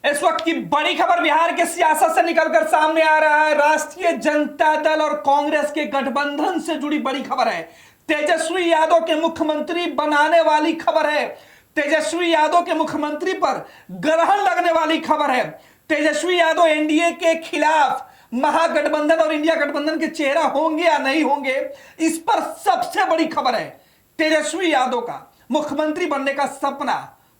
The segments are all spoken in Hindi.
इस वक्त की बड़ी खबर बिहार के सियासत से निकलकर सामने आ रहा है। राष्ट्रीय जनता दल और कांग्रेस के गठबंधन से जुड़ी बड़ी खबर है। तेजस्वी यादव के मुख्यमंत्री बनाने वाली खबर है। तेजस्वी यादव के मुख्यमंत्री पर ग्रहण लगने वाली खबर है। तेजस्वी यादव एनडीए के खिलाफ महागठबंधन और इंडिया गठबंधन के चेहरा होंगे या नहीं होंगे, इस पर सबसे बड़ी खबर है। तेजस्वी यादव का मुख्यमंत्री बनने का सपना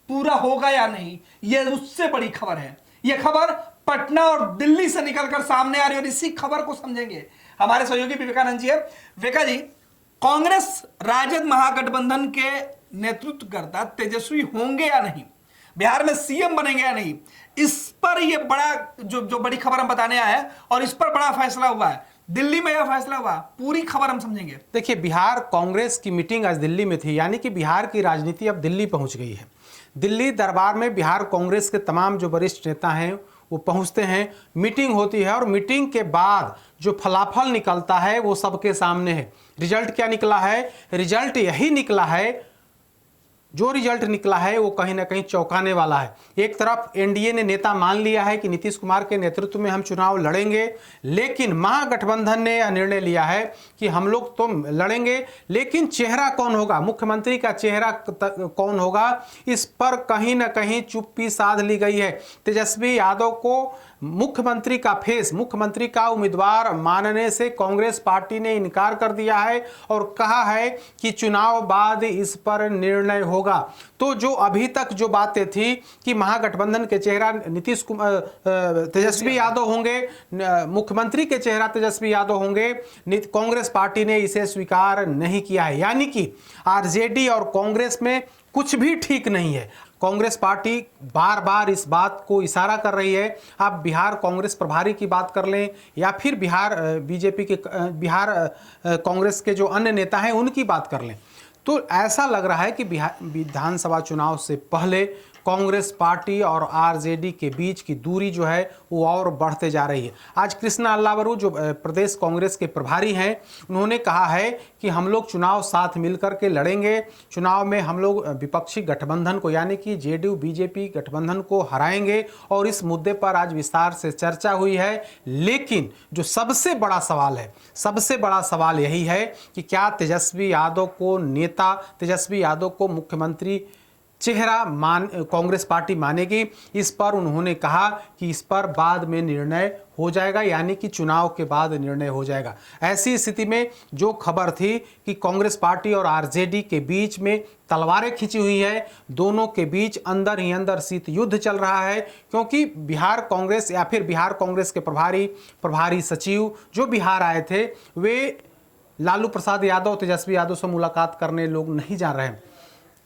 पूरा होगा या नहीं, यह उससे बड़ी खबर है। यह खबर पटना और दिल्ली से निकलकर सामने आ रही है और इसी खबर को समझेंगे हमारे सहयोगी विवेकानंद जी है। विवेका जी, कांग्रेस राजद महागठबंधन के नेतृत्वकर्ता तेजस्वी होंगे या नहीं, बिहार में सीएम बनेंगे या नहीं, इस पर यह बड़ा जो बड़ी खबर हम बताने आए हैं और इस पर बड़ा फैसला हुआ है। दिल्ली में यह फैसला हुआ, पूरी खबर हम समझेंगे। देखिए, बिहार कांग्रेस की मीटिंग आज दिल्ली में थी, यानी कि बिहार की राजनीति अब दिल्ली पहुंच गई है। दिल्ली दरबार में बिहार कांग्रेस के तमाम जो वरिष्ठ नेता हैं वो पहुंचते हैं, मीटिंग होती है और मीटिंग के बाद जो फलाफल निकलता है वो सबके सामने है। रिजल्ट क्या निकला है? रिजल्ट यही निकला है, जो रिजल्ट निकला है वो कहीं ना कहीं चौंकाने वाला है। एक तरफ एनडीए ने नेता मान लिया है कि नीतीश कुमार के नेतृत्व में हम चुनाव लड़ेंगे, लेकिन महागठबंधन ने यह निर्णय लिया है कि हम लोग तो लड़ेंगे, लेकिन चेहरा कौन होगा, मुख्यमंत्री का चेहरा कौन होगा, इस पर कहीं ना कहीं चुप्पी साध ली गई है। तेजस्वी यादव को मुख्यमंत्री का फेस, मुख्यमंत्री का उम्मीदवार मानने से कांग्रेस पार्टी ने इनकार कर दिया है और कहा है कि चुनाव बाद इस पर निर्णय होगा। तो जो अभी तक जो बातें थी कि महागठबंधन के चेहरा तेजस्वी यादव होंगे, मुख्यमंत्री के चेहरा तेजस्वी यादव होंगे, कांग्रेस पार्टी ने इसे स्वीकार नहीं किया है। यानी कि आरजेडी और कांग्रेस में कुछ भी ठीक नहीं है। कांग्रेस पार्टी बार बार इस बात को इशारा कर रही है। आप बिहार कांग्रेस प्रभारी की बात कर लें या फिर बिहार बीजेपी के बिहार कांग्रेस के जो अन्य नेता हैं उनकी बात कर लें, तो ऐसा लग रहा है कि बिहार विधानसभा चुनाव से पहले कांग्रेस पार्टी और आरजेडी के बीच की दूरी जो है वो और बढ़ते जा रही है। आज कृष्णा अल्लावरू जो प्रदेश कांग्रेस के प्रभारी हैं, उन्होंने कहा है कि हम लोग चुनाव साथ मिलकर के लड़ेंगे, चुनाव में हम लोग विपक्षी गठबंधन को यानी कि जेडीयू बीजेपी गठबंधन को हराएंगे और इस मुद्दे पर आज विस्तार से चर्चा हुई है। लेकिन जो सबसे बड़ा सवाल है, सबसे बड़ा सवाल यही है कि क्या तेजस्वी यादव को नेता, तेजस्वी यादव को मुख्यमंत्री चेहरा कांग्रेस पार्टी मानेगी। इस पर उन्होंने कहा कि इस पर बाद में निर्णय हो जाएगा, यानी कि चुनाव के बाद निर्णय हो जाएगा। ऐसी स्थिति में जो खबर थी कि कांग्रेस पार्टी और आरजेडी के बीच में तलवारें खिंची हुई है, दोनों के बीच अंदर ही अंदर शीत युद्ध चल रहा है, क्योंकि बिहार कांग्रेस या फिर बिहार कांग्रेस के प्रभारी सचिव जो बिहार आए थे, वे लालू प्रसाद यादव, तेजस्वी यादव से मुलाकात करने लोग नहीं जा रहे हैं।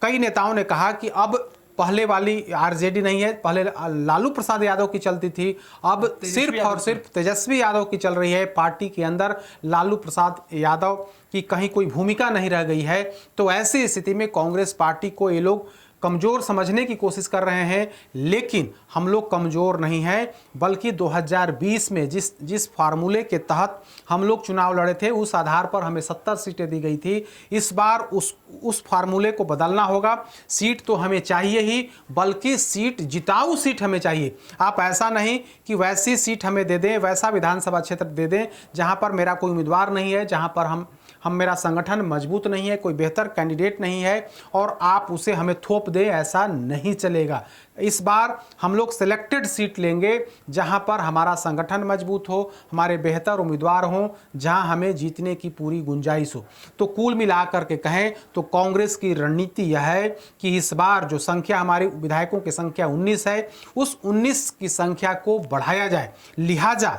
कई नेताओं ने कहा कि अब पहले वाली आरजेडी नहीं है, पहले लालू प्रसाद यादव की चलती थी, अब सिर्फ और सिर्फ तेजस्वी यादव की चल रही है। पार्टी के अंदर लालू प्रसाद यादव की कहीं कोई भूमिका नहीं रह गई है। तो ऐसी स्थिति में कांग्रेस पार्टी को ये लोग कमज़ोर समझने की कोशिश कर रहे हैं, लेकिन हम लोग कमज़ोर नहीं हैं, बल्कि 2020 में जिस फार्मूले के तहत हम लोग चुनाव लड़े थे उस आधार पर हमें 70 सीटें दी गई थी। इस बार उस फार्मूले को बदलना होगा। सीट तो हमें चाहिए ही, बल्कि सीट जिताऊ सीट हमें चाहिए। आप ऐसा नहीं कि वैसी सीट हमें दे दें, वैसा विधानसभा क्षेत्र दे दें जहां पर मेरा कोई उम्मीदवार नहीं है, जहां पर हम मेरा संगठन मजबूत नहीं है, कोई बेहतर कैंडिडेट नहीं है और आप उसे हमें थोप दे, ऐसा नहीं चलेगा। इस बार हम लोग सिलेक्टेड सीट लेंगे जहां पर हमारा संगठन मजबूत हो, हमारे बेहतर उम्मीदवार हों, जहां हमें जीतने की पूरी गुंजाइश हो। तो कुल मिलाकर के कहें तो कांग्रेस की रणनीति यह है कि इस बार जो संख्या हमारी विधायकों की संख्या 19 है, उस 19 की संख्या को बढ़ाया जाए। लिहाजा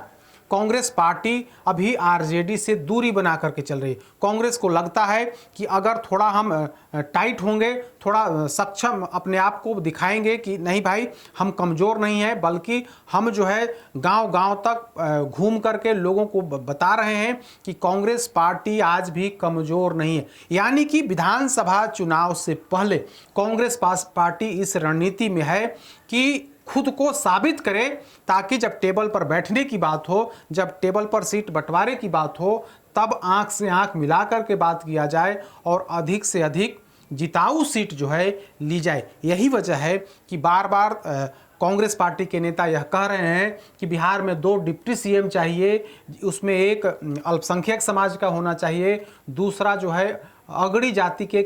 कांग्रेस पार्टी अभी आरजेडी से दूरी बना करके चल रही है। कांग्रेस को लगता है कि अगर थोड़ा हम टाइट होंगे, थोड़ा सक्षम अपने आप को दिखाएंगे कि नहीं भाई हम कमज़ोर नहीं हैं, बल्कि हम जो है गांव-गांव तक घूम करके लोगों को बता रहे हैं कि कांग्रेस पार्टी आज भी कमज़ोर नहीं है। यानी कि विधानसभा चुनाव से पहले कांग्रेस पार्टी इस रणनीति में है कि खुद को साबित करे, ताकि जब टेबल पर बैठने की बात हो, जब टेबल पर सीट बंटवारे की बात हो, तब आंख से आंख मिलाकर के बात किया जाए और अधिक से अधिक जिताऊ सीट जो है ली जाए। यही वजह है कि बार बार कांग्रेस पार्टी के नेता यह कह रहे हैं कि बिहार में 2 डिप्टी सीएम चाहिए, उसमें एक अल्पसंख्यक समाज का होना चाहिए, दूसरा जो है अगड़ी जाति के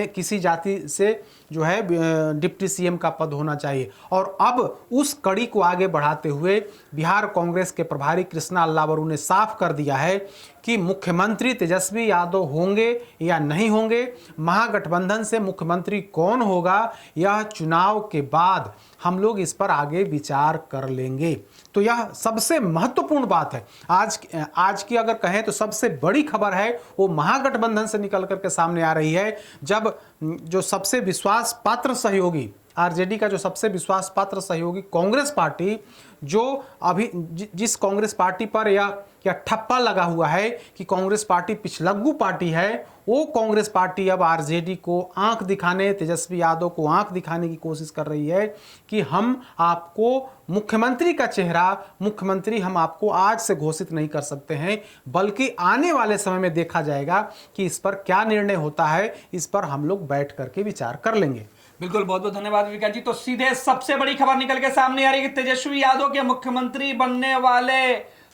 किसी जाति से जो है डिप्टी सीएम का पद होना चाहिए। और अब उस कड़ी को आगे बढ़ाते हुए बिहार कांग्रेस के प्रभारी कृष्णा अल्लावरू ने साफ कर दिया है कि मुख्यमंत्री तेजस्वी यादव होंगे या नहीं होंगे, महागठबंधन से मुख्यमंत्री कौन होगा, यह चुनाव के बाद हम लोग इस पर आगे विचार कर लेंगे। तो यह सबसे महत्वपूर्ण बात है। आज की अगर कहें तो सबसे बड़ी खबर है वो महागठबंधन से निकल करके सामने आ रही है, जब जो सबसे विश्वास पात्र सहयोगी आरजेडी का जो सबसे विश्वास पात्र सहयोगी कांग्रेस पार्टी, जो अभी जिस कांग्रेस पार्टी पर यह ठप्पा लगा हुआ है कि कांग्रेस पार्टी पिछलग्गू पार्टी है, वो कांग्रेस पार्टी अब आरजेडी को आंख दिखाने, तेजस्वी यादव को आंख दिखाने की कोशिश कर रही है कि हम आपको मुख्यमंत्री का चेहरा, मुख्यमंत्री हम आपको आज से घोषित नहीं कर सकते हैं, बल्कि आने वाले समय में देखा जाएगा कि इस पर क्या निर्णय होता है, इस पर हम लोग बैठ करके विचार कर लेंगे। बिल्कुल, बहुत बहुत धन्यवाद विकास जी। तो सीधे सबसे बड़ी खबर निकल के सामने आ रही है कि तेजस्वी यादव के मुख्यमंत्री बनने वाले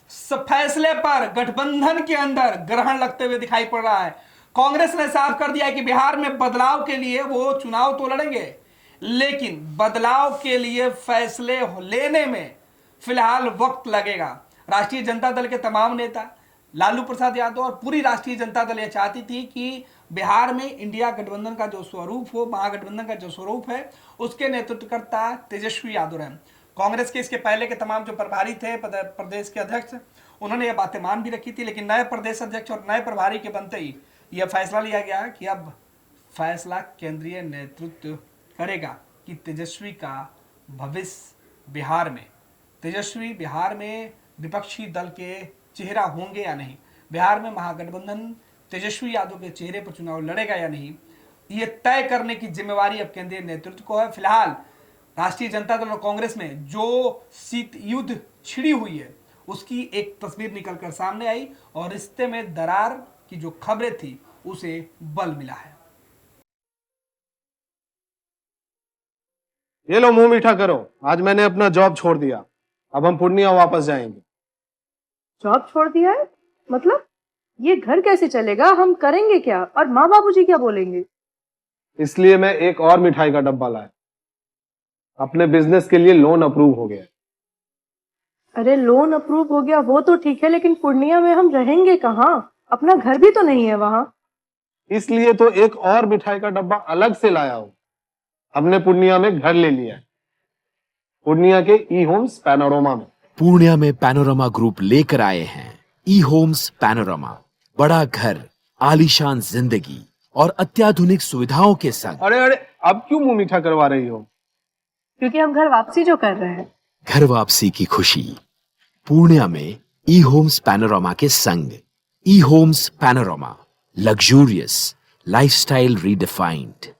फैसले पर गठबंधन के अंदर ग्रहण लगते हुए दिखाई पड़ रहा है। कांग्रेस ने साफ कर दिया है कि बिहार में बदलाव के लिए वो चुनाव तो लड़ेंगे, लेकिन बदलाव के लिए फैसले लेने में फिलहाल वक्त लगेगा। राष्ट्रीय जनता दल के तमाम नेता, लालू प्रसाद यादव और पूरी राष्ट्रीय जनता दल यह चाहती थी कि बिहार में इंडिया गठबंधन का जो स्वरूप हो, महागठबंधन का जो स्वरूप है, उसके नेतृत्वकर्ता तेजस्वी यादव हैं। कांग्रेस के इसके पहले के तमाम जो प्रभारी थे, प्रदेश के अध्यक्ष, उन्होंने यह बातें मान भी रखी थी, लेकिन नए प्रदेश अध्यक्ष और नए प्रभारी के बनते ही यह फैसला लिया गया कि अब फैसला केंद्रीय नेतृत्व करेगा कि तेजस्वी का भविष्य बिहार में, तेजस्वी बिहार में विपक्षी दल के चेहरा होंगे या नहीं, बिहार में महागठबंधन तेजस्वी यादव के चेहरे पर चुनाव लड़ेगा या नहीं, ये तय करने की जिम्मेवारी अब केंद्रीय नेतृत्व को है। फिलहाल राष्ट्रीय जनता दल और कांग्रेस में जो सीट युद्ध छिड़ी हुई है, उसकी एक तस्वीर निकलकर सामने आई और रिश्ते में दरार की जो खबरें थी उसे बल मिला है। ये लो मुंह मीठा करो, आज मैंने अपना जॉब छोड़ दिया, अब हम पूर्णिया वापस जाएंगे। जॉब छोड़ दिया है? मतलब ये घर कैसे चलेगा, हम करेंगे क्या, और माँ बाबूजी क्या बोलेंगे? इसलिए मैं एक और मिठाई का डब्बा लाया, अपने बिजनेस के लिए लोन अप्रूव हो गया। अरे लोन अप्रूव हो गया वो तो ठीक है, लेकिन पूर्णिया में हम रहेंगे कहाँ? अपना घर भी तो नहीं है वहाँ। इसलिए तो एक और मिठाई का डब्बा अलग से लाया हूं। हमने पूर्णिया में घर ले लिया है, पूर्णिया के ई होम्स पैनोरमा में। पूर्णिया में पैनोरमा ग्रुप लेकर आए हैं ई होम्स पैनोरमा, बड़ा घर, आलीशान जिंदगी और अत्याधुनिक सुविधाओं के संग। अरे अरे, अब क्यों मुंह मीठा करवा रही हो? क्योंकि हम घर वापसी जो कर रहे हैं। घर वापसी की खुशी पूर्णिया में ई होम्स पैनोरमा के संग। ई homes panorama, luxurious lifestyle redefined.